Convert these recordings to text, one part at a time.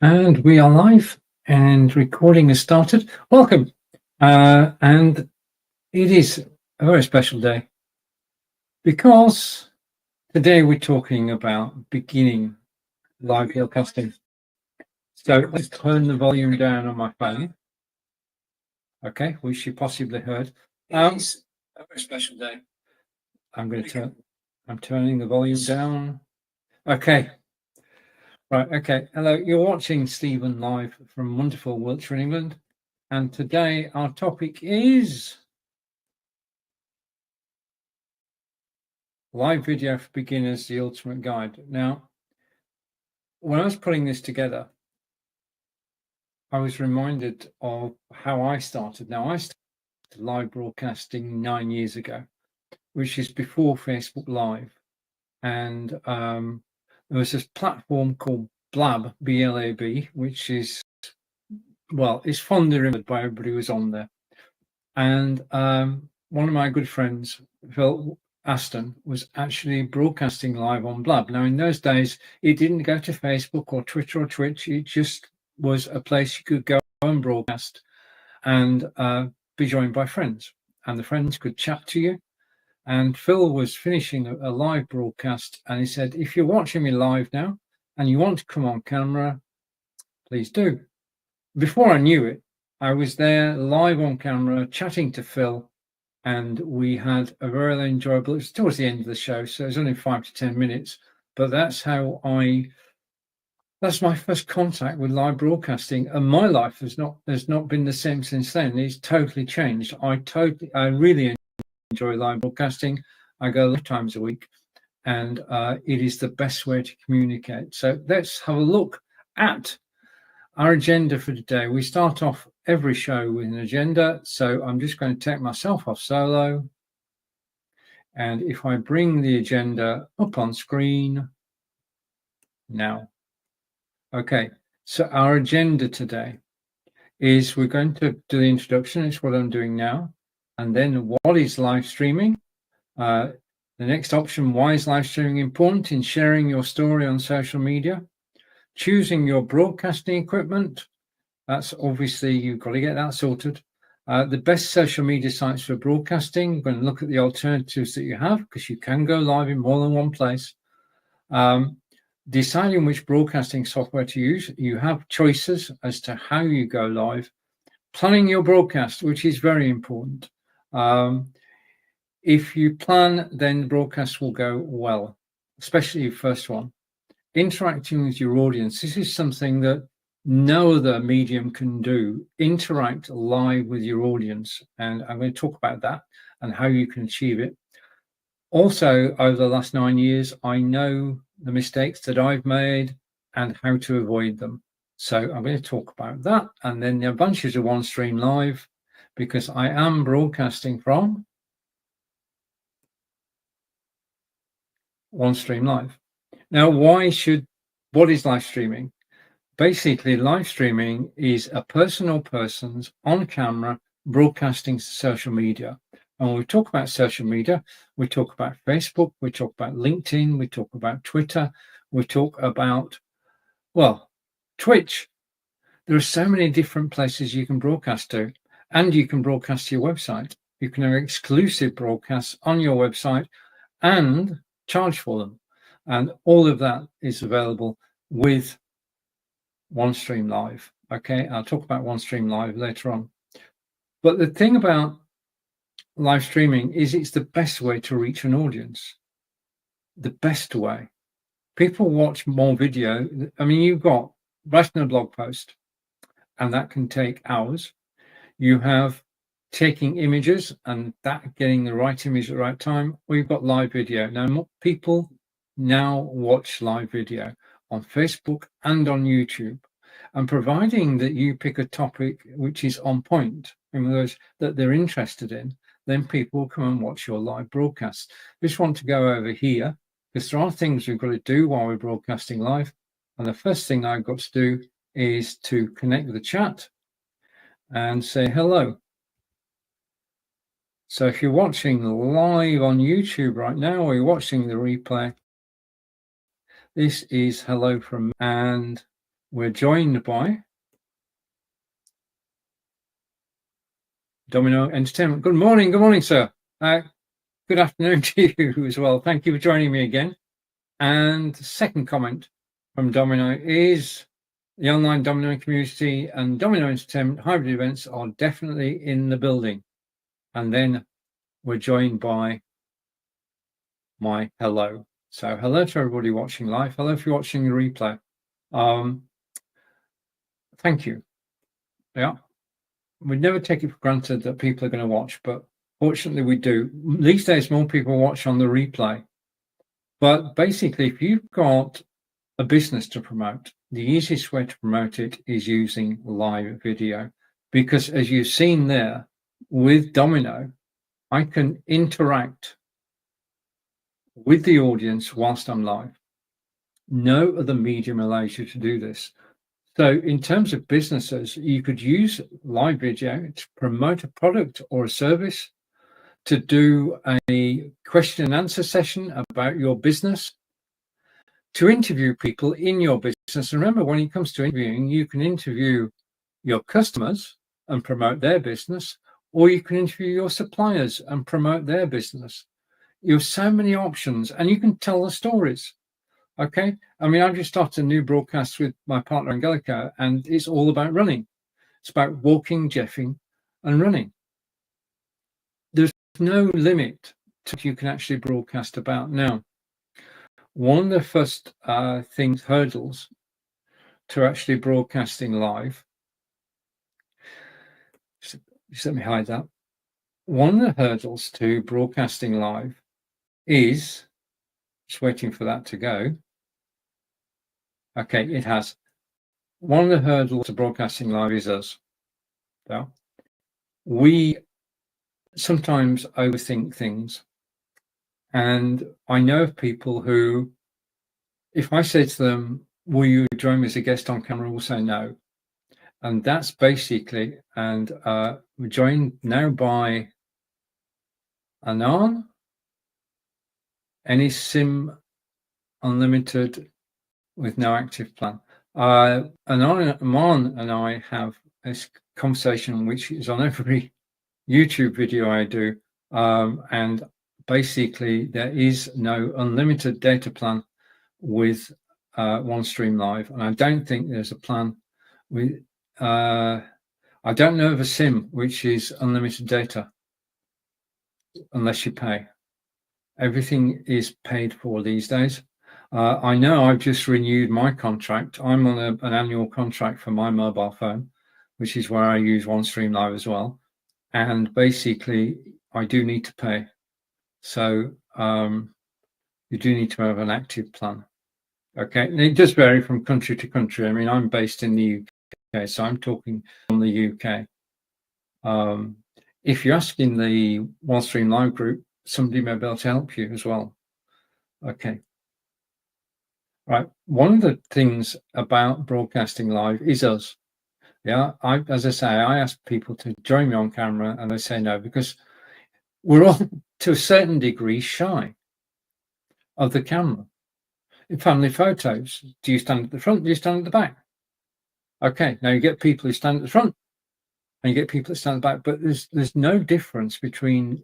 And we are live and recording has started. Welcome. And it is a very special day because today we're talking about beginning live broadcasting. So let's turn the volume down on my phone. Okay, which you possibly heard. It's a very special day. I'm turning the volume down. Okay. Right, okay. Hello, you're watching Stephen live from wonderful Wiltshire, England. And today our topic is live video for beginners, the ultimate guide. Now, when I was putting this together, I was reminded of how I started. Now, I started live broadcasting 9 years ago, which is before Facebook Live. And there was this platform called Blab, B-L-A-B, which is, well, it's fondly remembered by everybody who was on there. And one of my good friends, Phil Aston, was actually broadcasting live on Blab. Now, in those days, it didn't go to Facebook or Twitter or Twitch. It just was a place you could go and broadcast and be joined by friends. And the friends could chat to you. And Phil was finishing a live broadcast, and he said, if you're watching me live now and you want to come on camera, please do. Before I knew it, I was there live on camera chatting to Phil, and we had a very enjoyable, it was towards the end of the show, so it was only 5 to 10 minutes, but that's my first contact with live broadcasting, and my life has not been the same since then. It's totally changed. I really enjoy live broadcasting. I go 11 times a week, and it is the best way to communicate. So let's have a look at our agenda for today. We start off every show with an agenda. So I'm just going to take myself off solo. And if I bring the agenda up on screen now. Okay, so our agenda today is we're going to do the introduction. It's what I'm doing now. And then what is live streaming? The next option, why is live streaming important in sharing your story on social media? Choosing your broadcasting equipment. That's obviously, you've got to get that sorted. The best social media sites for broadcasting. We're going to look at the alternatives that you have, because you can go live in more than one place. Deciding which broadcasting software to use. You have choices as to how you go live. Planning your broadcast, which is very important. If you plan, then the broadcast will go well, especially your first one. Interacting with your audience. This is something that no other medium can do. Interact live with your audience. And I'm going to talk about that and how you can achieve it. Also, over the last 9 years, I know the mistakes that I've made and how to avoid them. So I'm going to talk about that. And then there are bunches of OneStream Live, because I am broadcasting from OneStream Live. Now, what is live streaming? Basically, live streaming is a person or persons on camera broadcasting to social media. And when we talk about social media, we talk about Facebook, we talk about LinkedIn, we talk about Twitter, we talk about, well, Twitch. There are so many different places you can broadcast to, and you can broadcast to your website. You can have exclusive broadcasts on your website and charge for them. And all of that is available with OneStream Live. Okay, I'll talk about OneStream Live later on. But the thing about live streaming is it's the best way to reach an audience. The best way. People watch more video. I mean, you've got writing a blog post, and that can take hours. You have taking images and that getting the right image at the right time. We've got live video. Now, people now watch live video on Facebook and on YouTube. And providing that you pick a topic which is on point, in other words, that they're interested in, then people will come and watch your live broadcast. I just want to go over here, because there are things we've got to do while we're broadcasting live. And the first thing I've got to do is to connect with the chat and say hello. So if you're watching live on YouTube right now, or you're watching the replay, this is hello from, and we're joined by Domino Entertainment. Good morning, sir. Good afternoon to you as well. Thank you for joining me again. And the second comment from Domino is the online Domino community and Domino Entertainment hybrid events are definitely in the building. And then we're joined by my hello. So hello to everybody watching live. Hello if you're watching the replay. Thank you. Yeah. We never take it for granted that people are going to watch, but fortunately we do. These days, more people watch on the replay. But basically, if you've got a business to promote, the easiest way to promote it is using live video. Because as you've seen there with Domino, I can interact with the audience whilst I'm live. No other medium allows you to do this. So in terms of businesses, you could use live video to promote a product or a service, to do a question and answer session about your business, to interview people in your business. And remember, when it comes to interviewing, you can interview your customers and promote their business, or you can interview your suppliers and promote their business. You have so many options and you can tell the stories. Okay. I mean, I've just started a new broadcast with my partner, Angelica, and it's all about running. It's about walking, jeffing, and running. There's no limit to what you can actually broadcast about. Now, one of the first hurdles to actually broadcasting live, just let me hide that. One of the hurdles to broadcasting live is, just waiting for that to go. Okay, it has. One of the hurdles to broadcasting live is us. So we sometimes overthink things. And I know of people who, if I say to them, will you join me as a guest on camera, will say no. And that's basically, and we're joined now by Anan, any SIM unlimited with no active plan. Aman and I have this conversation, which is on every YouTube video I do, and basically there is no unlimited data plan with OneStream Live, and I don't think there's a plan with I don't know of a SIM which is unlimited data unless you pay. Everything is paid for these days. I know I've just renewed my contract. I'm on an annual contract for my mobile phone, which is where I use OneStream Live as well. And basically, I do need to pay. So you do need to have an active plan. Okay, and it does vary from country to country. I mean, I'm based in the UK, so I'm talking from the UK. If you're asking the OneStream Live group, somebody may be able to help you as well. Okay. Right. One of the things about broadcasting live is us. Yeah. As I say, I ask people to join me on camera and they say no, because we're all to a certain degree shy of the camera. In family photos, do you stand at the front? Do you stand at the back? Okay. Now you get people who stand at the front and you get people that stand at the back, but there's no difference between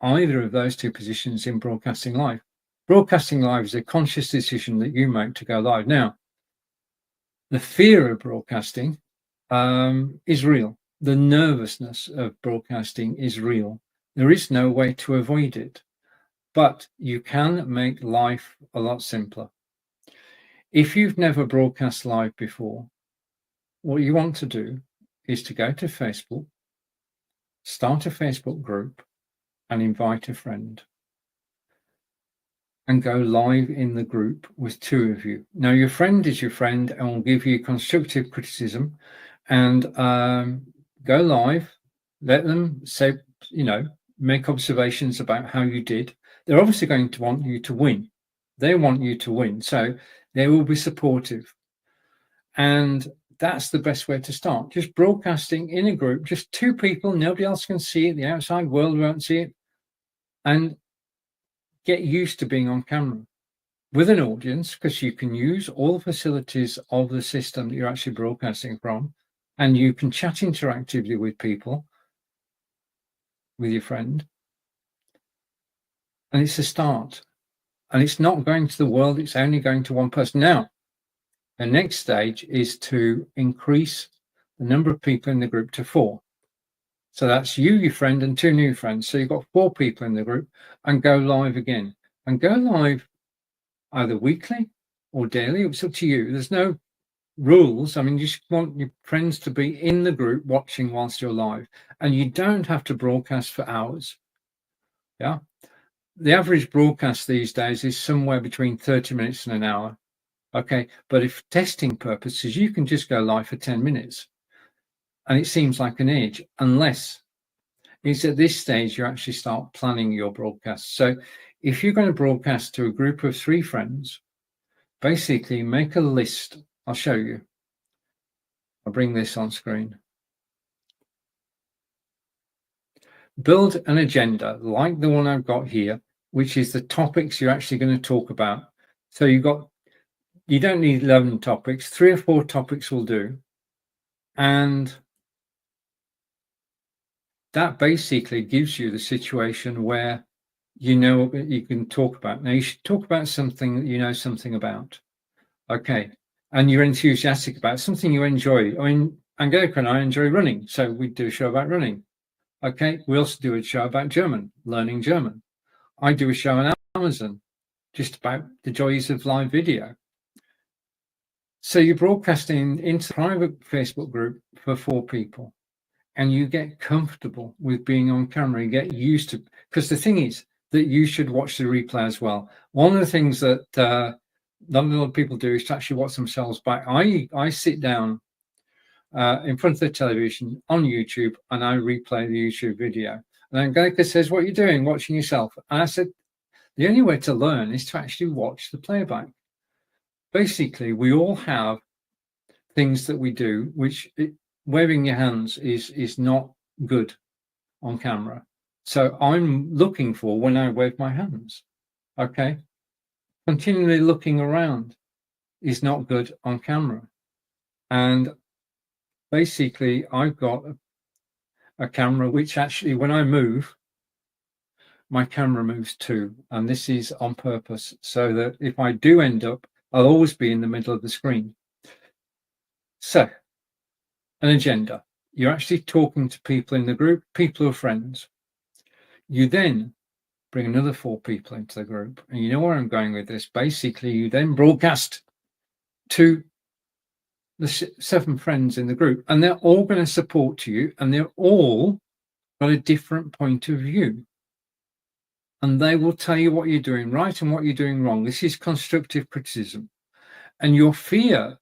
either of those two positions in broadcasting live. Broadcasting live is a conscious decision that you make to go live. Now, the fear of broadcasting is real. The nervousness of broadcasting is real. There is no way to avoid it, but you can make life a lot simpler. If you've never broadcast live before, what you want to do is to go to Facebook, start a Facebook group, and invite a friend. And go live in the group with two of you. Now, your friend is your friend and will give you constructive criticism, and go live, let them say, make observations about how you did. They're obviously going to want you to win. They want you to win. So they will be supportive. And that's the best way to start. Just broadcasting in a group, just two people, nobody else can see it. The outside world won't see it. And get used to being on camera. with an audience, because you can use all the facilities of the system that you're actually broadcasting from, and you can chat interactively with people, with your friend. And it's a start. And it's not going to the world, it's only going to one person. Now, the next stage is to increase the number of people in the group to 4. So that's you, your friend, and 2 new friends. So you've got 4 people in the group, and go live again. And go live either weekly or daily. It's up to you. There's no rules. I mean, you just want your friends to be in the group watching whilst you're live. And you don't have to broadcast for hours. Yeah. The average broadcast these days is somewhere between 30 minutes and an hour. Okay. But if testing purposes, you can just go live for 10 minutes. And it seems like an age, unless it's at this stage you actually start planning your broadcast. So if you're going to broadcast to a group of 3 friends, basically make a list. I'll show you. I'll bring this on screen. Build an agenda like the one I've got here, which is the topics you're actually going to talk about. So you don't need 11 topics, 3 or 4 topics will do. And that basically gives you the situation where you know what you can talk about. Now, you should talk about something that you know something about. Okay. And you're enthusiastic about something you enjoy. I mean, Angelica and I enjoy running, so we do a show about running. Okay. We also do a show about German, learning German. I do a show on Amazon just about the joys of live video. So you're broadcasting into a private Facebook group for 4 people, and you get comfortable with being on camera. You get used to, because the thing is that you should watch the replay as well. One of the things that not a lot of people do is to actually watch themselves back. I sit down in front of the television on YouTube and I replay the YouTube video. And Angelica says, "What are you doing? Watching yourself?" And I said, the only way to learn is to actually watch the playback. Basically, we all have things that we do, which waving your hands is not good on camera. So I'm looking for when I wave my hands. Okay. Continually looking around is not good on camera. And basically, I've got a camera which actually, when I move, my camera moves too. And this is on purpose, so that if I do end up, I'll always be in the middle of the screen. So, an agenda. You're actually talking to people in the group, people who are friends. You then bring another 4 people into the group. And you know where I'm going with this. Basically, you then broadcast to the 7 friends in the group, and they're all going to support you, and they're all got a different point of view. And they will tell you what you're doing right and what you're doing wrong. This is constructive criticism. And your fear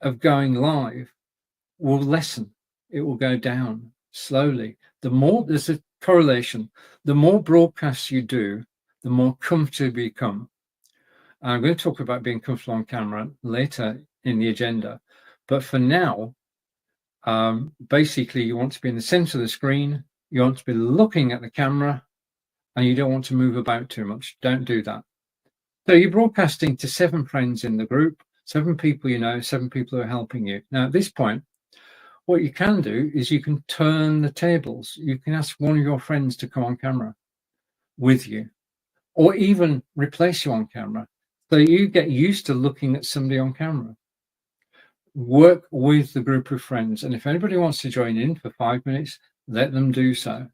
of going live will lessen. It will go down slowly. The more, there's a correlation, the more broadcasts you do, the more comfortable you become. I'm going to talk about being comfortable on camera later in the agenda. But for now, basically, you want to be in the center of the screen. You want to be looking at the camera, and you don't want to move about too much. Don't do that. So you're broadcasting to 7 friends in the group, 7 people you know, 7 people who are helping you. Now, at this point, what you can do is you can turn the tables. You can ask one of your friends to come on camera with you, or even replace you on camera. So you get used to looking at somebody on camera. Work with the group of friends. And if anybody wants to join in for 5 minutes, let them do so,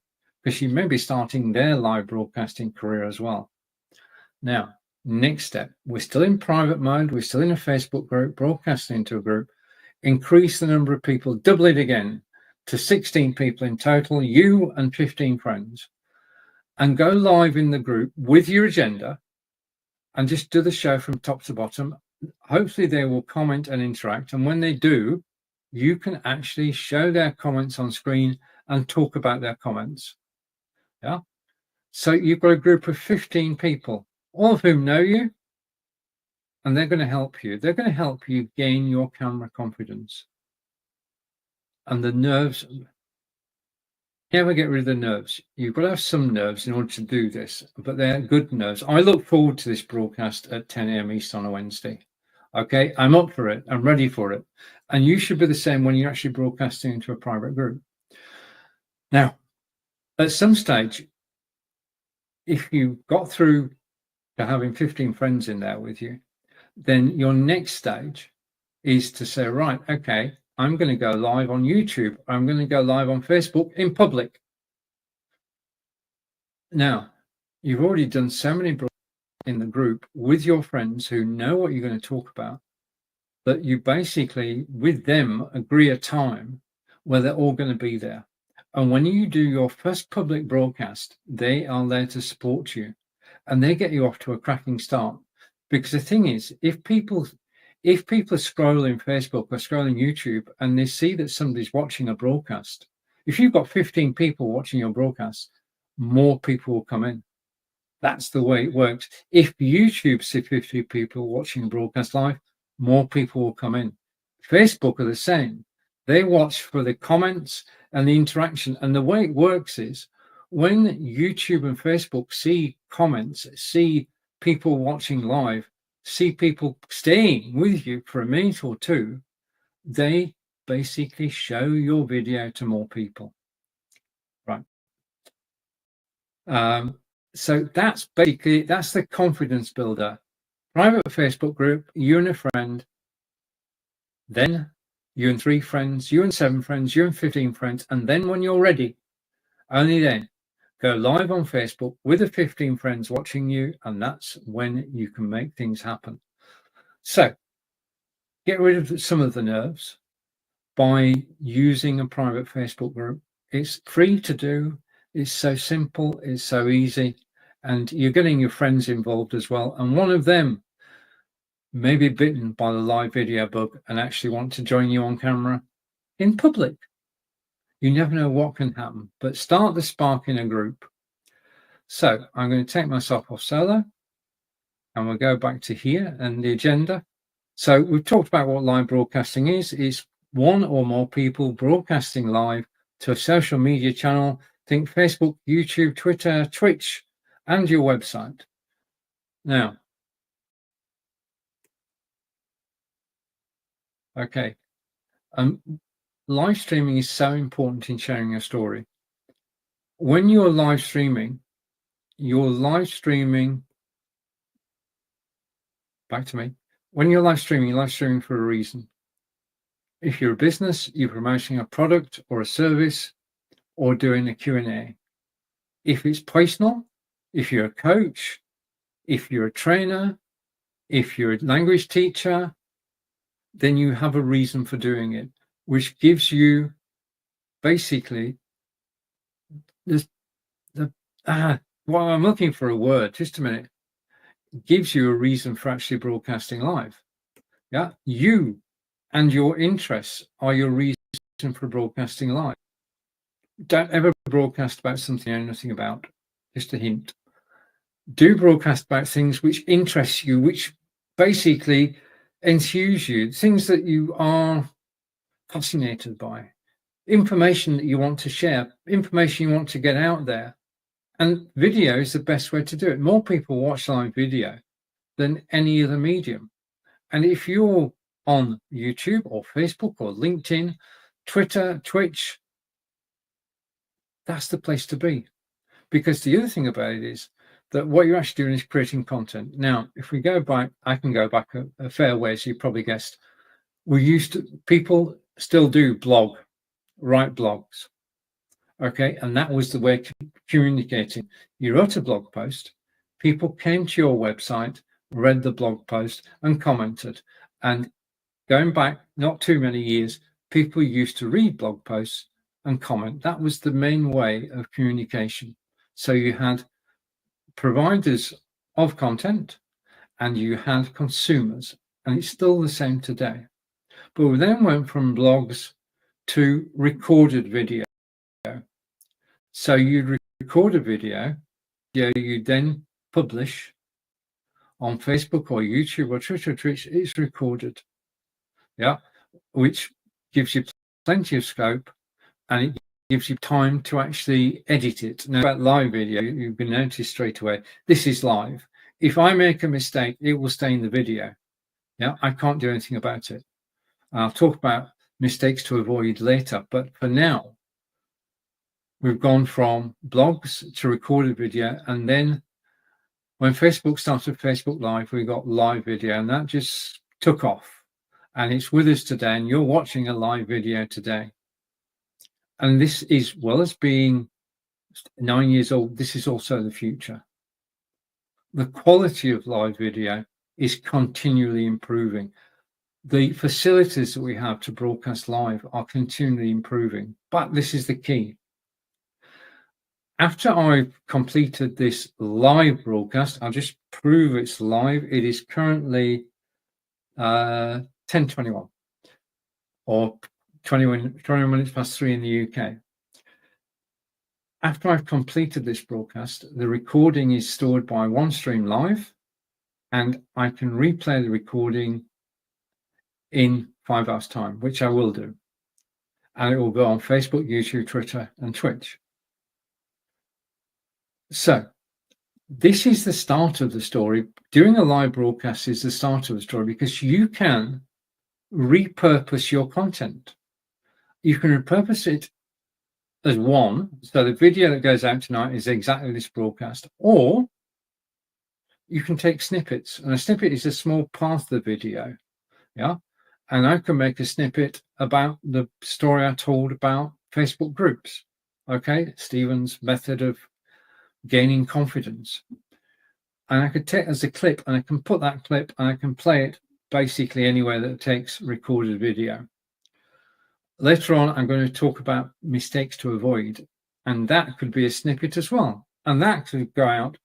because you may be starting their live broadcasting career as well. Now, next step, we're still in private mode. We're still in a Facebook group, broadcasting to a group. Increase the number of people, double it again to 16 people in total, you and 15 friends, and go live in the group with your agenda and just do the show from top to bottom. Hopefully they will comment and interact. And when they do, you can actually show their comments on screen and talk about their comments. Yeah. So you've got a group of 15 people, all of whom know you, and they're going to help you. They're going to help you gain your camera confidence. And the nerves never get rid of the nerves. You've got to have some nerves in order to do this, but they're good nerves. I look forward to this broadcast at 10 a.m. East on a Wednesday. Okay, I'm up for it. I'm ready for it. And you should be the same when you're actually broadcasting into a private group. Now, at some stage, if you got through to having 15 friends in there with you, then your next stage is to say, right, okay, I'm going to go live on YouTube. I'm going to go live on Facebook in public. Now, you've already done so many broadcasts in the group with your friends who know what you're going to talk about, that you basically, with them, agree a time where they're all going to be there. And when you do your first public broadcast, they are there to support you and they get you off to a cracking start. Because the thing is, if people are scrolling Facebook or scrolling YouTube and they see that somebody's watching a broadcast, if you've got 15 people watching your broadcast, more people will come in. That's the way it works. If YouTube see 50 people watching a broadcast live, more people will come in. Facebook are the same. They watch for the comments and the interaction. And the way it works is when YouTube and Facebook see comments, see people watching live, see people staying with you for a minute or two, they basically show your video to more people. Right. So that's the confidence builder. Private Facebook group, you and a friend, then you and 3 friends, you and 7 friends, you and 15 friends, and then when you're ready, only then, go live on Facebook with the 15 friends watching you, and that's when you can make things happen. So get rid of some of the nerves by using a private Facebook group. It's free to do. It's so simple. It's so easy. And you're getting your friends involved as well. And one of them may be bitten by the live video bug and actually want to join you on camera in public. You never know what can happen, but start the spark in a group. So I'm going to take myself off solo and we'll go back to here and the agenda. So we've talked about what live broadcasting is. It's one or more people broadcasting live to a social media channel. Think Facebook, YouTube, Twitter, Twitch, and your website. Now, okay, live streaming is so important in sharing your story. When you're live streaming, back to me. When you're live streaming for a reason. If you're a business, you're promoting a product or a service or doing a Q&A. If it's personal, if you're a coach, if you're a trainer, if you're a language teacher, then you have a reason for doing it, which gives you basically well, I'm looking for a word, just a minute. It gives you a reason for actually broadcasting live. Yeah, you and your interests are your reason for broadcasting live. Don't ever broadcast about something you know nothing about. Just a hint. Do broadcast about things which interest you, which basically enthuse you, things that you are fascinated by, information that you want to share, information you want to get out there. And video is the best way to do it. More people watch live video than any other medium. And if you're on YouTube or Facebook or LinkedIn, Twitter, Twitch, that's the place to be. Because the other thing about it is that what you're actually doing is creating content. Now, if we go back, I can go back a fair way, as you probably guessed. People still do write blogs. Okay, and that was the way of communicating. You wrote a blog post, people came to your website, read the blog post and commented. And going back not too many years, people used to read blog posts and comment. That was the main way of communication. So you had providers of content and you had consumers, and it's still the same today. But we then went from blogs to recorded video. So you'd record a video, you then publish on Facebook or YouTube or Twitter or Twitch. It's recorded, yeah, which gives you plenty of scope, and it gives you time to actually edit it. Now, about live video, you can notice straight away, this is live. If I make a mistake, it will stay in the video. Yeah, I can't do anything about it. I'll talk about mistakes to avoid later, but for now, we've gone from blogs to recorded video, and then when Facebook started Facebook Live, we got live video, and that just took off. And it's with us today, and you're watching a live video today. And this is, well as being 9 years old, this is also the future. The quality of live video is continually improving. The facilities that we have to broadcast live are continually improving, but this is the key. After I've completed this live broadcast, I'll just prove it's live. It is currently 10:21 or 21 minutes past 3 in the UK. After I've completed this broadcast, the recording is stored by OneStream Live, and I can replay the recording in 5 hours' time, which I will do. And it will go on Facebook, YouTube, Twitter, and Twitch. So this is the start of the story. Doing a live broadcast is the start of the story because you can repurpose your content. You can repurpose it as one. So the video that goes out tonight is exactly this broadcast, or you can take snippets, and a snippet is a small part of the video. Yeah. And I can make a snippet about the story I told about Facebook groups. Okay. Stephen's method of gaining confidence. And I could take as a clip, and I can put that clip and I can play it basically anywhere that it takes recorded video. Later on, I'm going to talk about mistakes to avoid, and that could be a snippet as well. And that could go out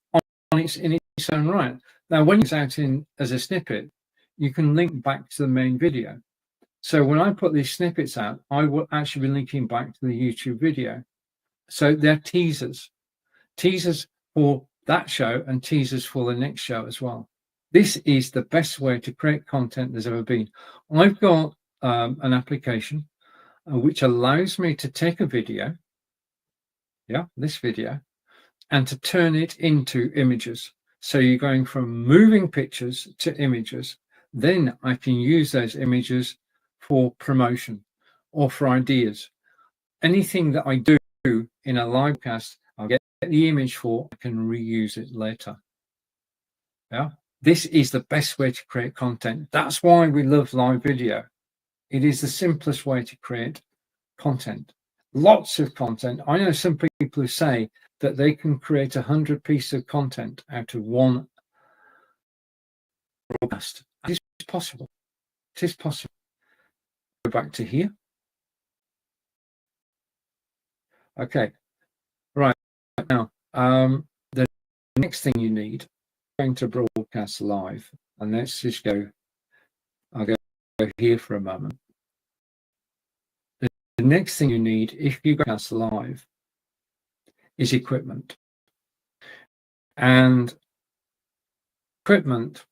in its own right. Now, when it's out as a snippet, you can link back to the main video. So when I put these snippets out, I will actually be linking back to the YouTube video. So they're teasers for that show and teasers for the next show as well. This is the best way to create content there's ever been. I've got an application which allows me to take a video, this video, and to turn it into images. So you're going from moving pictures to images. Then I can use those images for promotion or for ideas. Anything that I do in a live cast, I'll get the image for, I can reuse it later. Yeah, this is the best way to create content. That's why we love live video. It is the simplest way to create content. Lots of content. I know some people who say that they can create 100 pieces of content out of one broadcast. It is possible. It is possible. Go back to here. Okay. Right now, the next thing you need, going to broadcast live, and let's just go. I'll go here for a moment. The next thing you need, if you broadcast live, is equipment. And equipment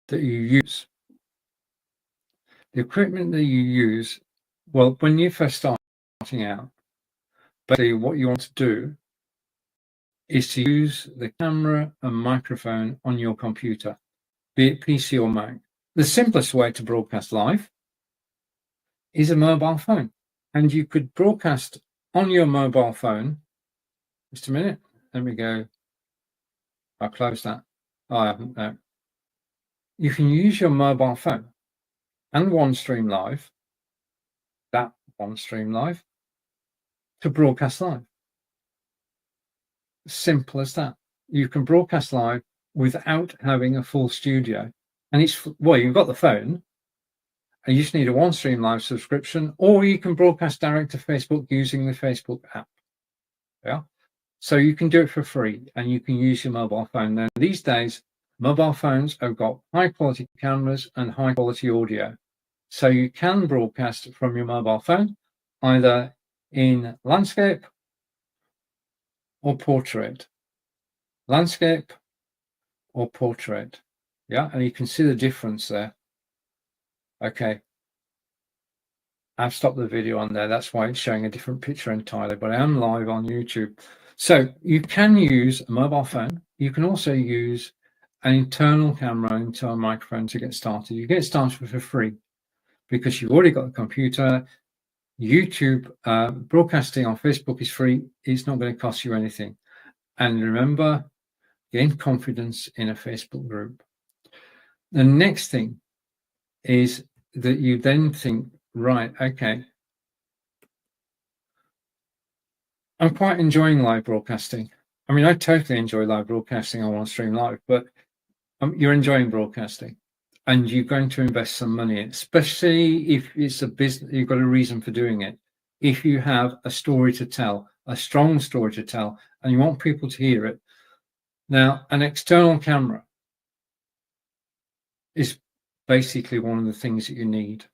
that you use. The equipment that you use, well, when you first starting out, basically what you want to do is to use the camera and microphone on your computer, be it PC or Mac. The simplest way to broadcast live is a mobile phone. And you could broadcast on your mobile phone. Just a minute. Let me go. I'll close that. Oh, I haven't. No. You can use your mobile phone and OneStream Live, that OneStream Live, to broadcast live. Simple as that. You can broadcast live without having a full studio. And it's, well, you've got the phone, and you just need a OneStream Live subscription, or you can broadcast direct to Facebook using the Facebook app. Yeah. So you can do it for free, and you can use your mobile phone. Now, these days, mobile phones have got high quality cameras and high quality audio. So you can broadcast from your mobile phone, either in landscape or portrait. Landscape or portrait. Yeah, and you can see the difference there. Okay. I've stopped the video on there. That's why it's showing a different picture entirely, but I am live on YouTube. So you can use a mobile phone. You can also use an internal camera into a microphone to get started. You get started for free because you've already got a computer. YouTube broadcasting on Facebook is free. It's not going to cost you anything. And remember, gain confidence in a Facebook group. The next thing is that you then think, right, okay, I'm quite enjoying live broadcasting. I mean, I totally enjoy live broadcasting on OneStream Live, but you're enjoying broadcasting and you're going to invest some money in it, especially if it's a business, you've got a reason for doing it. If you have a story to tell, a strong story to tell, and you want people to hear it. Now, an external camera is basically one of the things that you need.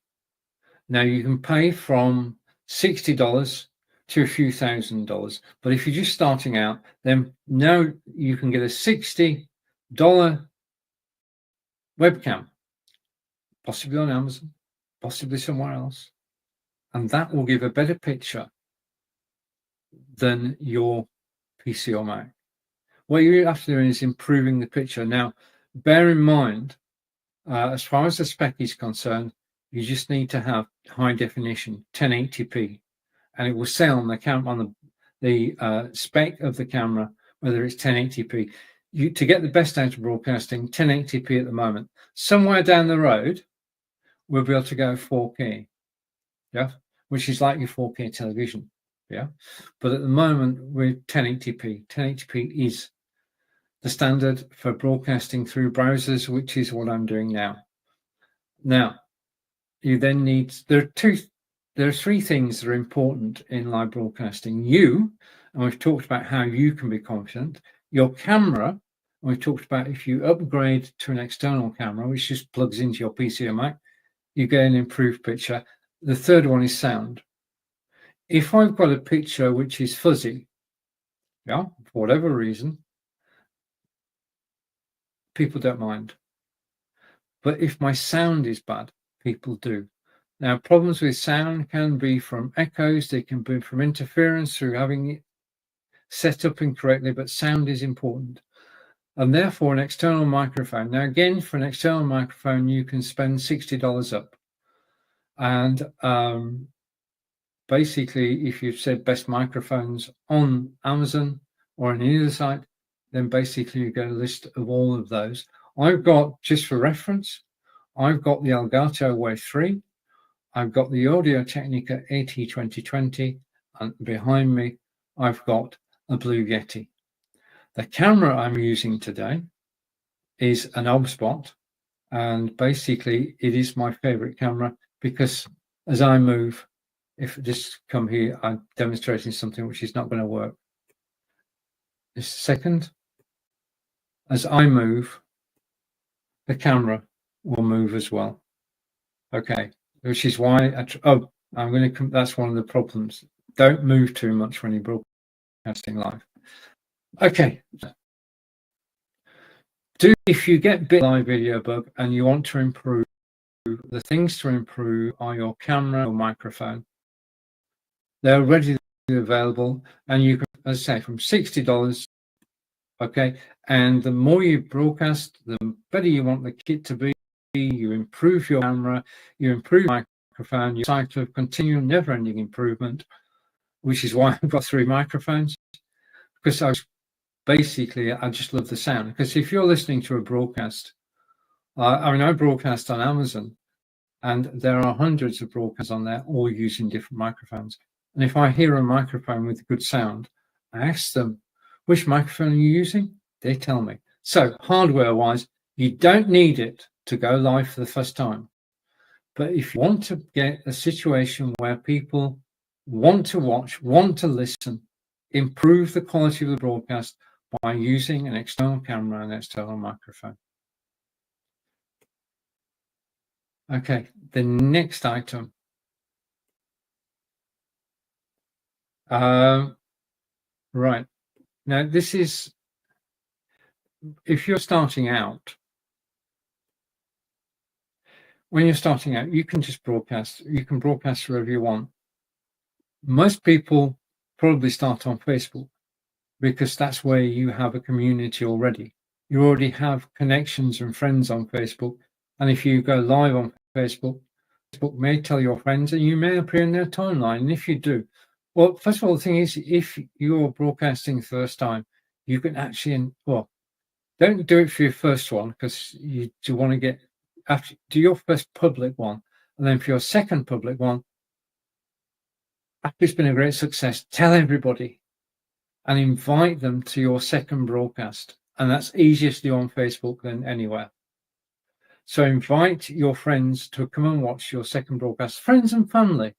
Now, you can pay from $60 to a few $1,000s, but if you're just starting out, then now you can get a $60 webcam, possibly on Amazon, possibly somewhere else, and that will give a better picture than your PC or Mac. What you have to do is improving the picture. Now, bear in mind, as far as the spec is concerned, you just need to have high definition 1080p, and it will say on the spec of the camera whether it's 1080p. To get the best out of broadcasting, 1080p at the moment. Somewhere down the road, we'll be able to go 4K, yeah, which is like your 4K television, yeah. But at the moment, we're 1080p. 1080p is the standard for broadcasting through browsers, which is what I'm doing now. Now, you then need, there are three things that are important in live broadcasting. And we've talked about how you can be confident. Your camera, and we've talked about if you upgrade to an external camera, which just plugs into your PC or Mac, you get an improved picture. The third one is sound. If I've got a picture which is fuzzy, yeah, for whatever reason, people don't mind. But if my sound is bad, people do. Now, problems with sound can be from echoes, they can be from interference through having it set up incorrectly, but sound is important. And therefore, an external microphone. Now, again, for an external microphone, you can spend $60 up. And basically, if you've said best microphones on Amazon or on any other site, then basically you get a list of all of those. I've got, just for reference, I've got the Elgato Wave 3, I've got the Audio Technica AT2020, and behind me, I've got a Blue Yeti. The camera I'm using today is an OBSBot, and basically it is my favorite camera because as I move, if I just come here, I'm demonstrating something which is not going to work. Just a second. As I move, the camera will move as well. Okay, which is why I'm going to. That's one of the problems. Don't move too much when you're broadcasting live. Okay. If you get bit live video bug and you want to improve, the things to improve are your camera or microphone. They're readily available, and you can, as I say, from $60. Okay, and the more you broadcast, the better you want the kit to be. You improve your camera, you improve your microphone, you cycle of continual, never-ending improvement, which is why I've got 3 microphones, because I just love the sound. Because if you're listening to a broadcast, I broadcast on Amazon, and there are hundreds of broadcasts on there, all using different microphones. And if I hear a microphone with good sound, I ask them, which microphone are you using? They tell me. So hardware-wise, you don't need it to go live for the first time. But if you want to get a situation where people want to watch, want to listen, improve the quality of the broadcast by using an external camera and external microphone. Okay, the next item. Right. Now, this is, if you're starting out, when you're starting out, you can just broadcast. You can broadcast wherever you want. Most people probably start on Facebook because that's where you have a community already. You already have connections and friends on Facebook. And if you go live on Facebook, Facebook may tell your friends and you may appear in their timeline. And if you do, well, first of all, the thing is, if you're broadcasting first time, you can actually, well, don't do it for your first one because you want to get, after do your first public one. And then for your second public one, after it's been a great success, tell everybody and invite them to your second broadcast. And that's easiest to do on Facebook than anywhere. So invite your friends to come and watch your second broadcast, friends and family,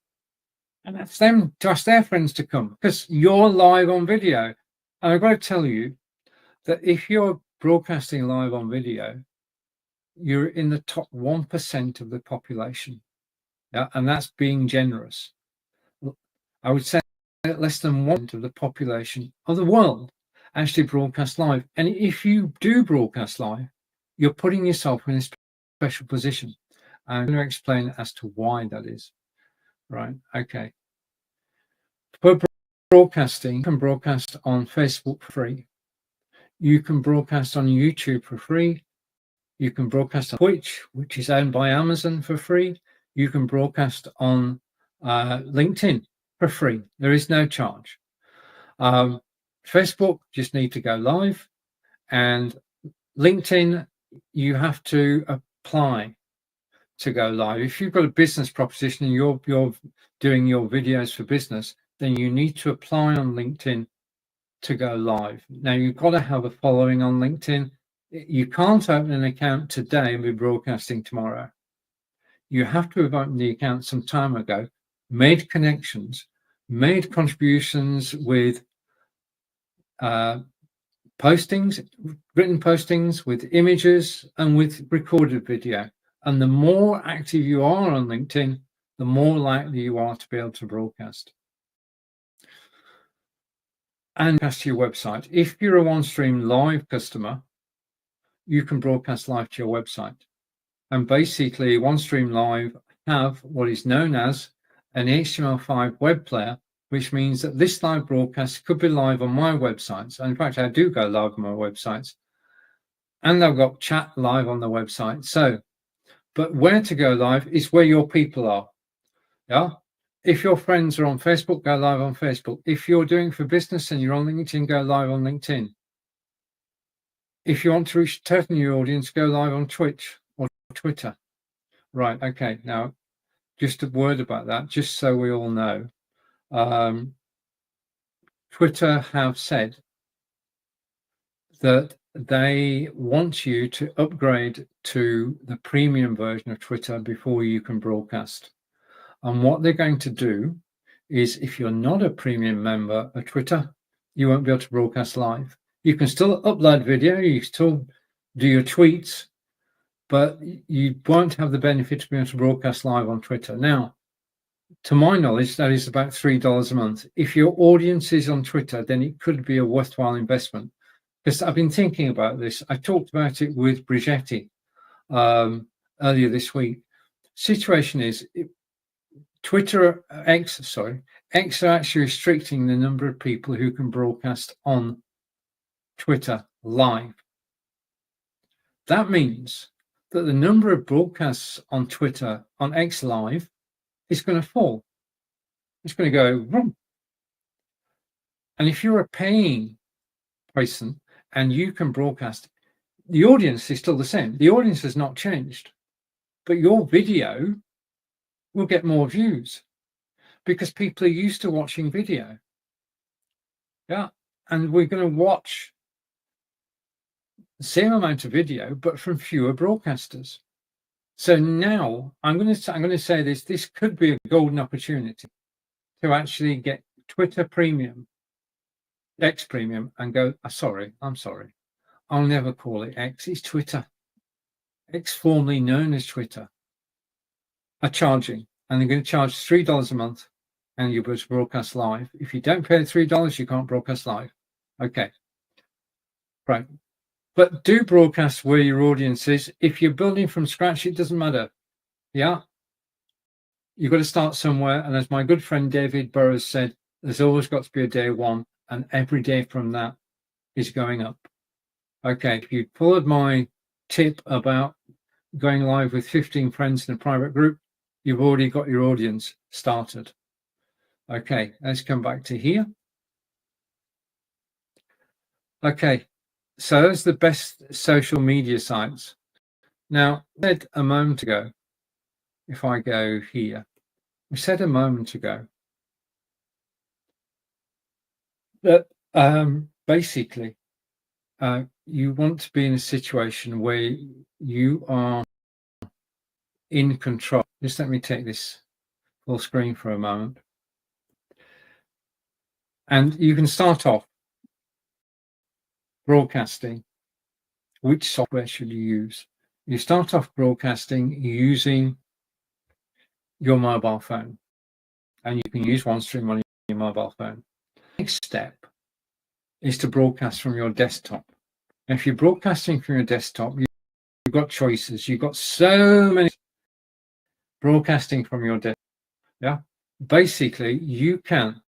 and ask them to ask their friends to come because you're live on video. And I've got to tell you that if you're broadcasting live on video, you're in the top 1% of the population. Yeah, and that's being generous. I would say less than 1% of the population of the world actually broadcast live. And if you do broadcast live, you're putting yourself in a special position. I'm going to explain as to why that is. Right, okay. For broadcasting, you can broadcast on Facebook for free. You can broadcast on YouTube for free. You can broadcast on Twitch, which is owned by Amazon, for free. You can broadcast on LinkedIn for free. There is no charge. Facebook, just need to go live. And LinkedIn, you have to apply to go live. If you've got a business proposition and you're doing your videos for business, then you need to apply on LinkedIn to go live. Now, you've got to have a following on LinkedIn. You can't open an account today and be broadcasting tomorrow. You have to have opened the account some time ago, made connections, made contributions with postings, written postings, with images, and with recorded video. And the more active you are on LinkedIn, the more likely you are to be able to broadcast. And broadcast to your website. If you're a OneStream live customer, you can broadcast live to your website. And basically, OneStream Live have what is known as an HTML5 web player, which means that this live broadcast could be live on my websites. And in fact, I do go live on my websites. And I've got chat live on the website. So, but where to go live is where your people are. Yeah. If your friends are on Facebook, go live on Facebook. If you're doing for business and you're on LinkedIn, go live on LinkedIn. If you want to reach a totally new audience, go live on Twitch or Twitter. Right. Okay. Now, just a word about that, just so we all know. Twitter have said that they want you to upgrade to the premium version of Twitter before you can broadcast. And what they're going to do is, if you're not a premium member of Twitter, you won't be able to broadcast live. You can still upload video, you still do your tweets, but you won't have the benefit of being able to broadcast live on Twitter. Now, to my knowledge, that is about $3 a month. If your audience is on Twitter, then it could be a worthwhile investment. Because I've been thinking about this. I talked about it with Brigetti earlier this week. Situation is, X are actually restricting the number of people who can broadcast on Twitter live. That means that the number of broadcasts on Twitter on X Live is going to fall. It's going to go wrong. And if you're a paying person and you can broadcast, the audience is still the same. The audience has not changed, but your video will get more views because people are used to watching video. Yeah. And we're going to watch the same amount of video, but from fewer broadcasters. So now I'm going to say this could be a golden opportunity to actually get Twitter Premium, X Premium, and go, I'm sorry, I'll never call it X, it's Twitter. X, formerly known as Twitter, are charging, and they're going to charge $3 a month, and you'll be able to broadcast live. If you don't pay the $3, you can't broadcast live. Okay. Right. But do broadcast where your audience is. If you're building from scratch, it doesn't matter. Yeah, you've got to start somewhere. And as my good friend David Burrows said, there's always got to be a day one, and every day from that is going up. Okay, if you followed my tip about going live with 15 friends in a private group, you've already got your audience started. Okay, let's come back to here. Okay, so that's the best social media sites. Now, I said a moment ago, if I go here, we said a moment ago that basically you want to be in a situation where you are in control. Just let me take this full screen for a moment. And you can start off broadcasting. Which software should you use? You start off broadcasting using your mobile phone, and you can use OneStream on your mobile phone. Next step is to broadcast from your desktop. And if you're broadcasting from your desktop, you've got choices. You've got so many broadcasting from your desktop. Yeah, basically you can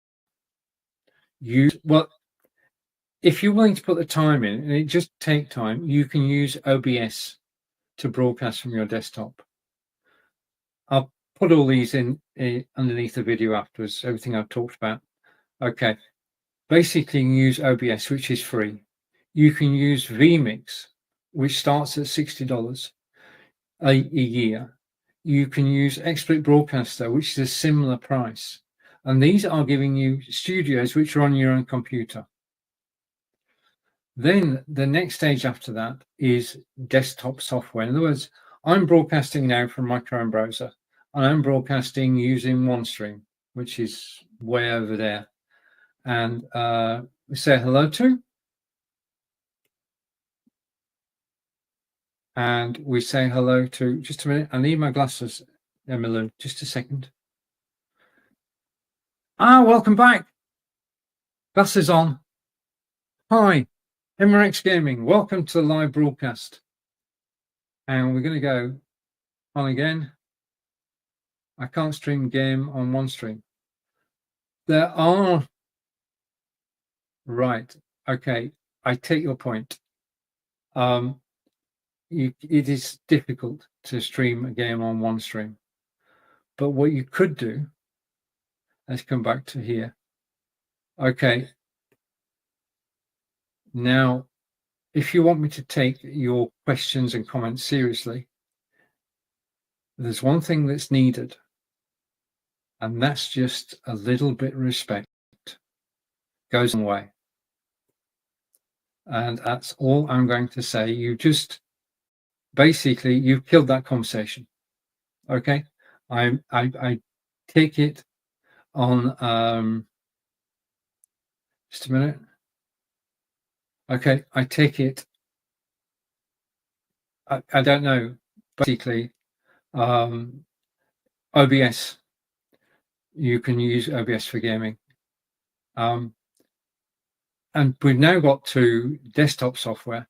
use, well, if you're willing to put the time in, and it just take time, you can use OBS to broadcast from your desktop. I'll put all these in underneath the video afterwards, everything I've talked about. Okay, basically you can use OBS, which is free. You can use vMix, which starts at $60 a year. You can use Expert Broadcaster, which is a similar price. And these are giving you studios which are on your own computer. Then the next stage after that is desktop software. In other words, I'm broadcasting now from my Chrome browser, and I'm broadcasting using OneStream, which is way over there. And we say hello to. And we say hello to, just a minute, I need my glasses, Emilu, just a second. Welcome back. Glasses on. Hi, MRX Gaming, welcome to the live broadcast. And we're going to go on again. I can't stream game on OneStream. There are, right, okay, I take your point. It is difficult to stream a game on OneStream. But what you could do, let's come back to here. Okay. Now, if you want me to take your questions and comments seriously, there's one thing that's needed, and that's just a little bit of respect. Goes a long way. And that's all I'm going to say. You just, basically, you've killed that conversation. Okay? I take it on, just a minute. Okay, I take it, I don't know, basically, OBS, you can use OBS for gaming. And we've now got to desktop software.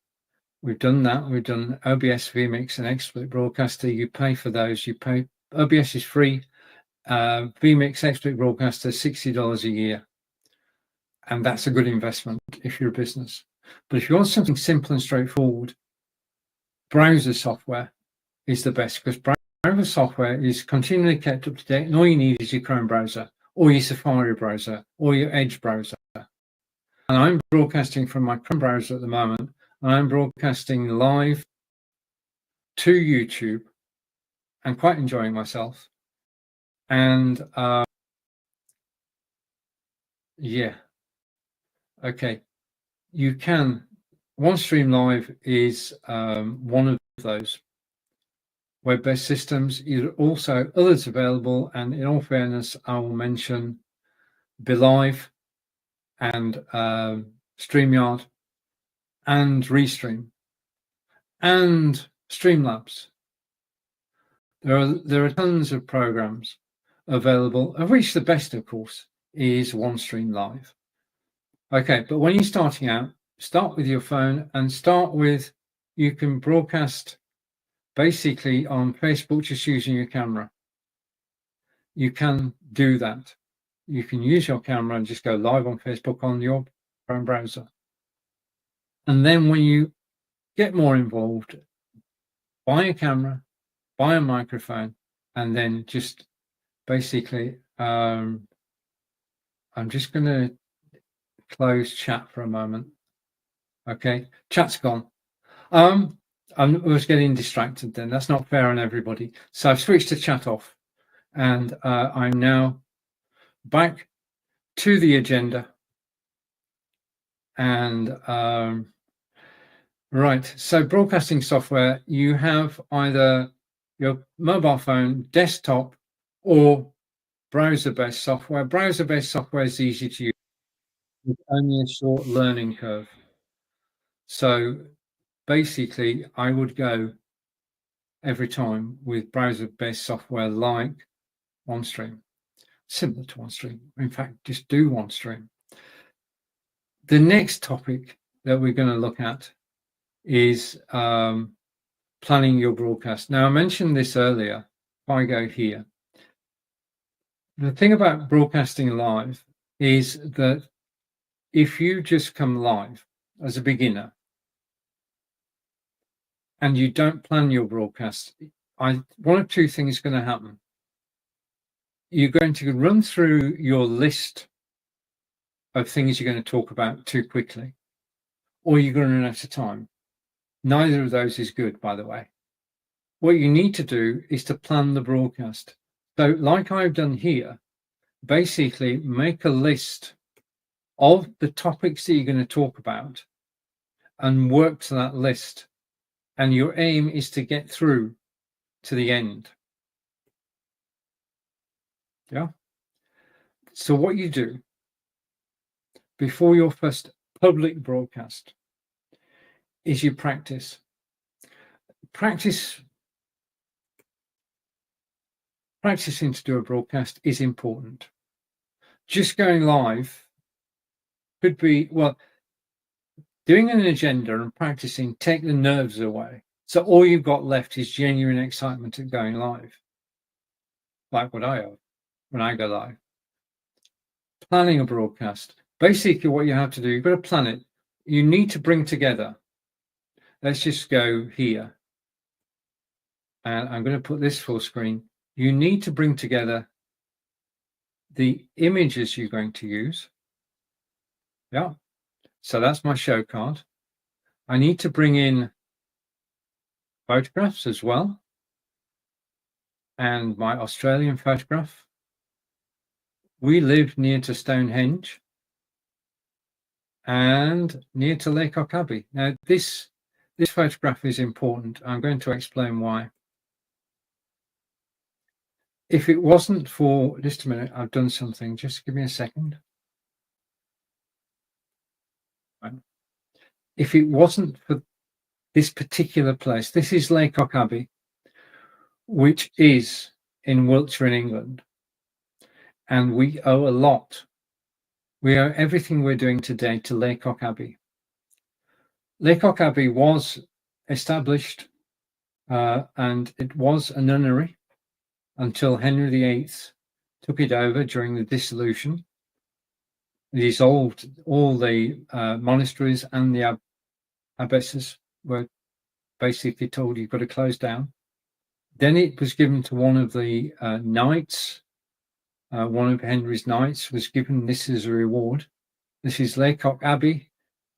We've done that. We've done OBS, vMix, and Expert Broadcaster. You pay for those. You pay, OBS is free. vMix, Expert Broadcaster, $60 a year. And that's a good investment if you're a business. But if you want something simple and straightforward, browser software is the best, because browser software is continually kept up to date, and all you need is your Chrome browser or your Safari browser or your Edge browser. And I'm broadcasting from my Chrome browser at the moment, and I'm broadcasting live to YouTube and quite enjoying myself. And yeah, okay, you can. OneStream Live is one of those web-based systems. There are also others available, and in all fairness, I will mention BeLive and StreamYard and Restream and Streamlabs. There are tons of programs available, of which the best, of course, is OneStream Live. Okay, but when you're starting out, start with your phone and start with, you can broadcast basically on Facebook, just using your camera. You can do that. You can use your camera and just go live on Facebook on your Chrome browser. And then when you get more involved, buy a camera, buy a microphone, and then just basically, I'm just going to close chat for a moment. Okay, chat's gone. I was getting distracted then. That's not fair on everybody. So I've switched to chat off, and I'm now back to the agenda. And right, so broadcasting software, you have either your mobile phone, desktop, or browser-based software. Browser-based software is easy to use with only a short learning curve. So basically, I would go every time with browser-based software like OneStream, similar to OneStream. In fact, just do OneStream. The next topic that we're going to look at is planning your broadcast. Now, I mentioned this earlier. If I go here, the thing about broadcasting live is that if you just come live as a beginner and you don't plan your broadcast, one of two things is going to happen. You're going to run through your list of things you're going to talk about too quickly, or you're going to run out of time. Neither of those is good, by the way. What you need to do is to plan the broadcast. So like I've done here, basically make a list of the topics that you're going to talk about and work to that list. And your aim is to get through to the end. Yeah. So what you do before your first public broadcast is you practice. Practicing to do a broadcast is important. Just going live could be, well, doing an agenda and practicing take the nerves away. So all you've got left is genuine excitement at going live, like what I have when I go live. Planning a broadcast. Basically, what you have to do, you've got to plan it. You need to bring together. Let's just go here. And I'm going to put this full screen. You need to bring together the images you're going to use. Yeah. So that's my show card. I need to bring in photographs as well. And my Australian photograph. We live near to Stonehenge and near to Lake Abbey. Now, this photograph is important. I'm going to explain why. If it wasn't for, just a minute, I've done something. Just give me a second. Right. If it wasn't for this particular place, this is Lake Abbey, which is in Wiltshire in England. And we owe a lot. We owe everything we're doing today to Lake Abbey. Lake Abbey was established and it was a nunnery until Henry VIII took it over during the dissolution. He dissolved all the monasteries, and the abbesses were basically told you've got to close down. Then it was given to one of the knights. One of Henry's knights was given this as a reward. This is Laycock Abbey,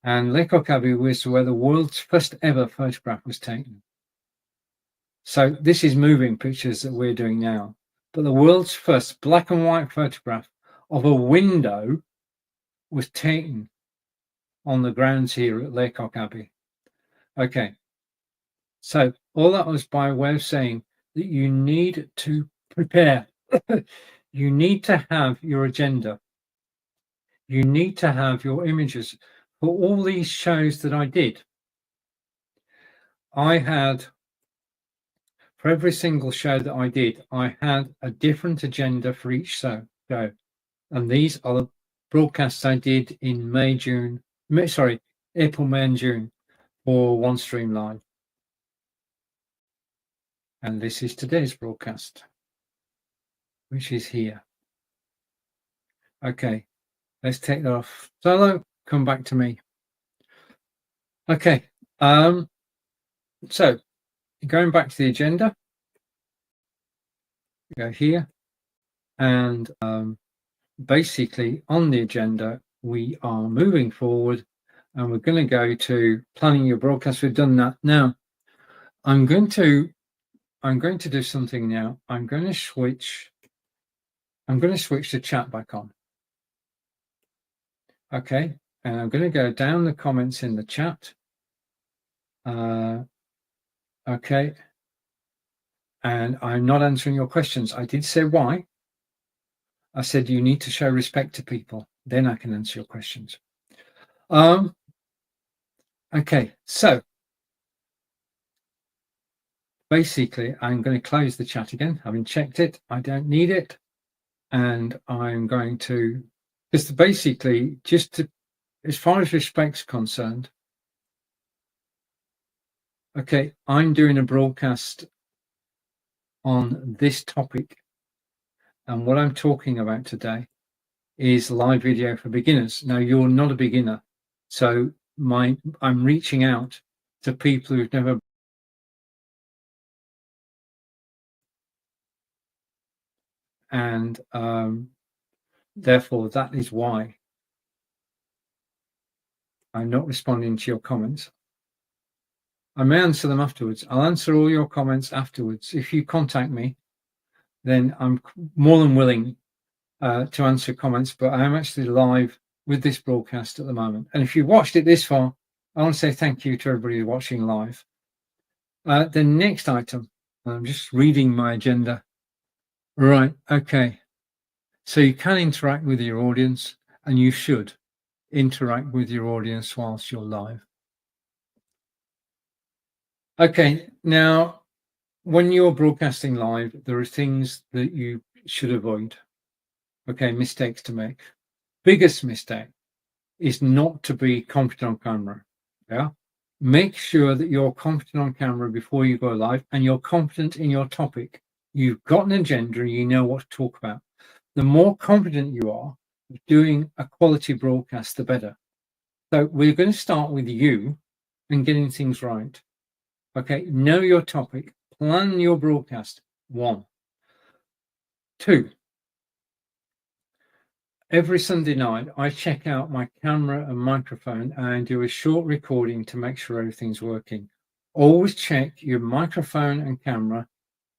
and Laycock Abbey was where the world's first ever photograph was taken. So this is moving pictures that we're doing now, but the world's first black and white photograph of a window was taken on the grounds here at Laycock Abbey. Okay, so all that was by way of saying that you need to prepare. You need to have your agenda. You need to have your images. For all these shows that I did, I had, for every single show that I did, I had a different agenda for each show. And these are the broadcasts I did in April, May, and June for OneStream Live. And this is today's broadcast, which is here. Okay, let's take that off solo, come back to me. Okay, so going back to the agenda, go here, and basically on the agenda, we are moving forward, and we're going to go to planning your broadcast. We've done that. Now, I'm going to do something now. I'm going to switch the chat back on. Okay, and I'm going to go down the comments in the chat. Okay, and I'm not answering your questions. I did say why. I said you need to show respect to people, then I can answer your questions. Okay, so basically I'm going to close the chat again, having checked it. I don't need it, and I'm going to just basically as far as respect's concerned. Okay, I'm doing a broadcast on this topic, and what I'm talking about today is live video for beginners. Now, you're not a beginner, so I'm reaching out to people who've never and therefore that is why I'm not responding to your comments. I may answer them afterwards. I'll answer all your comments afterwards. If you contact me, then I'm more than willing to answer comments, but I'm actually live with this broadcast at the moment. And if you watched it this far, I want to say thank you to everybody watching live. The next item, I'm just reading my agenda. Right, okay. So you can interact with your audience, and you should interact with your audience whilst you're live. Okay, now, when you're broadcasting live, there are things that you should avoid. Okay, mistakes to make. Biggest mistake is not to be confident on camera. Yeah, make sure that you're confident on camera before you go live, and you're confident in your topic. You've got an agenda and you know what to talk about. The more confident you are doing a quality broadcast, the better. So we're going to start with you and getting things right. Okay, know your topic, plan your broadcast. 1. 2, every Sunday night, I check out my camera and microphone and do a short recording to make sure everything's working. Always check your microphone and camera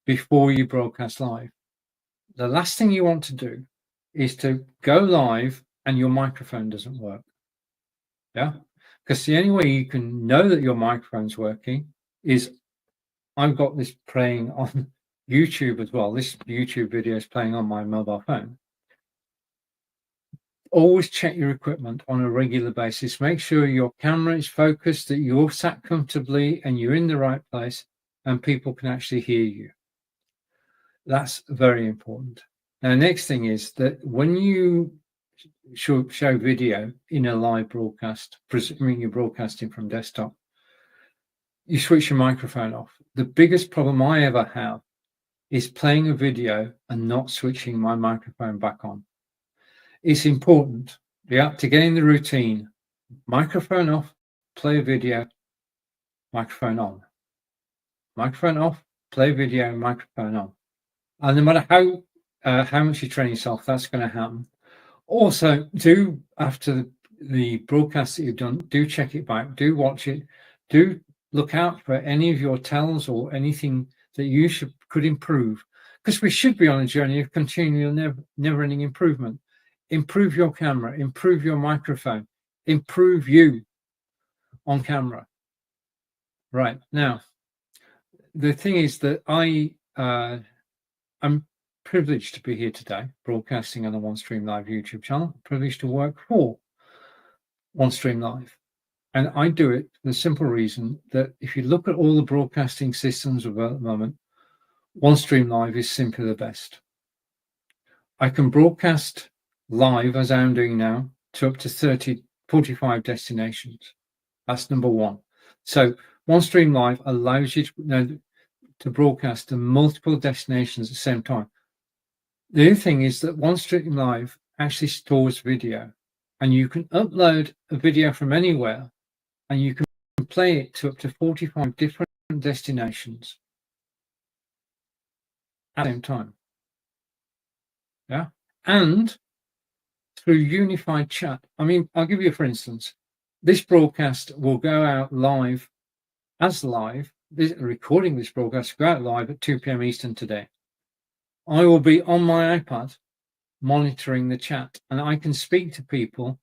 before you broadcast live. The last thing you want to do is to go live and your microphone doesn't work. Yeah, because the only way you can know that your microphone's working is I've got this playing on YouTube as well. This YouTube video is playing on my mobile phone. Always check your equipment on a regular basis. Make sure your camera is focused, that you're sat comfortably and you're in the right place and people can actually hear you. That's very important. Now, next thing is that when you show video in a live broadcast, presuming you're broadcasting from desktop, you switch your microphone off. The biggest problem I ever have is playing a video and not switching my microphone back on. It's important, yeah, to get in the routine. Microphone off, play a video, microphone on. Microphone off, play video, microphone on. And no matter how much you train yourself, that's going to happen. Also, do, after the broadcast that you've done, do check it back, do watch it, do look out for any of your tells or anything that you could improve, because we should be on a journey of continual, never-ending improvement. Improve your camera, improve your microphone, improve you on camera. Right, now, the thing is that I'm privileged to be here today, broadcasting on the OneStream Live YouTube channel, privileged to work for OneStream Live. And I do it for the simple reason that if you look at all the broadcasting systems at the moment, OneStream Live is simply the best. I can broadcast live, as I'm doing now, to up to 45 destinations. That's number one. So OneStream Live allows you to, to broadcast to multiple destinations at the same time. The other thing is that OneStream Live actually stores video, and you can upload a video from anywhere and you can play it to up to 45 different destinations at the same time. Yeah. And through unified chat. I mean, I'll give you, for instance, this broadcast will go out live as live. Recording this broadcast will go out live at 2 p.m. Eastern today. I will be on my iPad monitoring the chat, and I can speak to people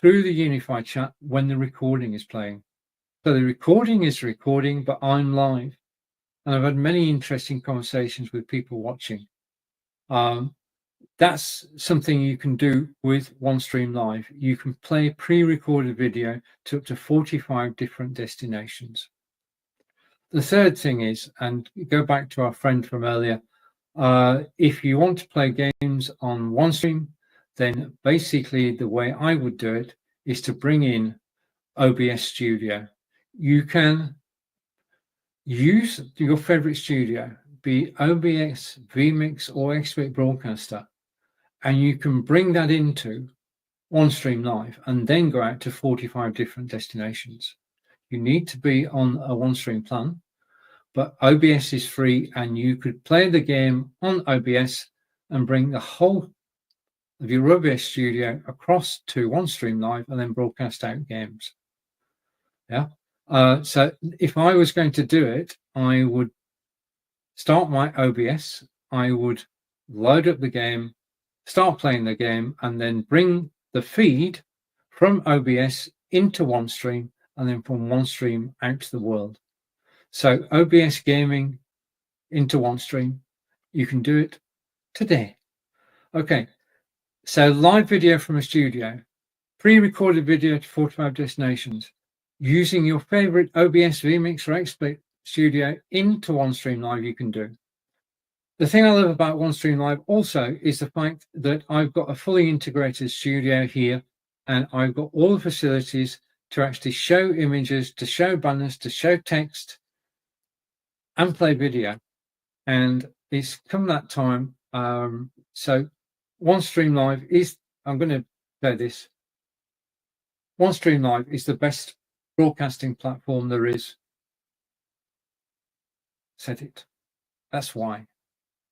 through the unified chat when the recording is playing. So the recording is recording, but I'm live. And I've had many interesting conversations with people watching. That's something you can do with OneStream Live. You can play pre-recorded video to up to 45 different destinations. The third thing is, and go back to our friend from earlier, if you want to play games on OneStream, then basically the way I would do it is to bring in OBS Studio. You can use your favorite studio, be OBS, vMix, or XSplit Broadcaster, and you can bring that into OneStream Live and then go out to 45 different destinations. You need to be on a OneStream plan, but OBS is free, and you could play the game on OBS and bring the whole of your OBS studio across to OneStream Live and then broadcast out games. Yeah. So if I was going to do it, I would start my OBS, I would load up the game, start playing the game, and then bring the feed from OBS into OneStream, and then from OneStream out to the world. So OBS gaming into OneStream, you can do it today. Okay, so live video from a studio, pre-recorded video to 45 destinations, using your favorite OBS, vMix, or XSplit studio into OneStream Live, you can do. The thing I love about OneStream Live also is the fact that I've got a fully integrated studio here, and I've got all the facilities to actually show images, to show banners, to show text, and play video. And it's come that time. So OneStream Live is, I'm going to say this, OneStream Live is the best broadcasting platform there is. Said it. That's why.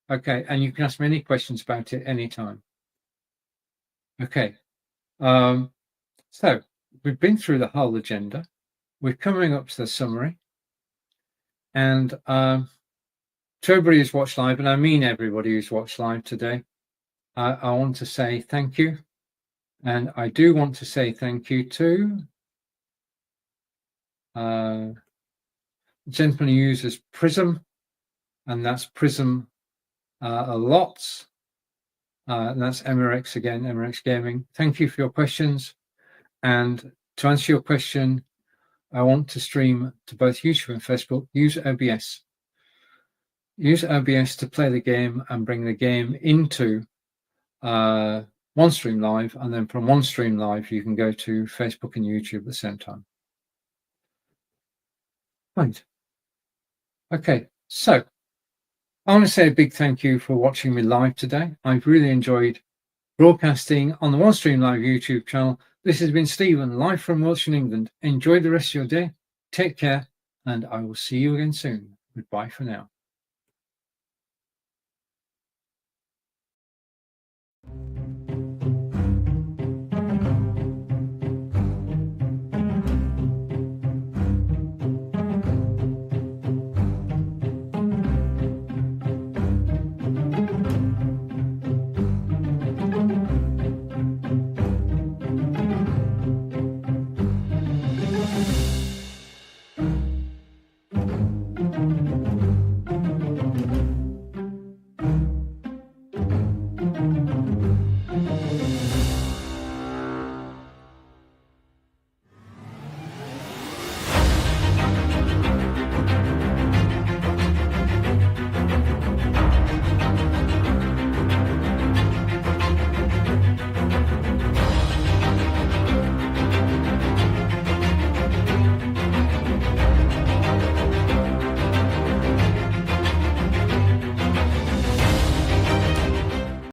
Okay, and you can ask me any questions about it anytime. Okay, so we've been through the whole agenda. We're coming up to the summary. And to everybody who's watched live, and I mean everybody who's watched live today, I want to say thank you. And I do want to say thank you to the gentleman who uses Prism, and that's Prism a lot. And that's MRX again, MRX Gaming. Thank you for your questions. And to answer your question, I want to stream to both YouTube and Facebook. Use OBS. Use OBS to play the game and bring the game into OneStream Live, and then from OneStream Live you can go to Facebook and YouTube at the same time. Right. Okay, so I want to say a big thank you for watching me live today. I've really enjoyed broadcasting on the OneStream Live YouTube channel. This has been Stephen, live from Wiltshire, England. Enjoy the rest of your day. Take care, and I will see you again soon. Goodbye for now.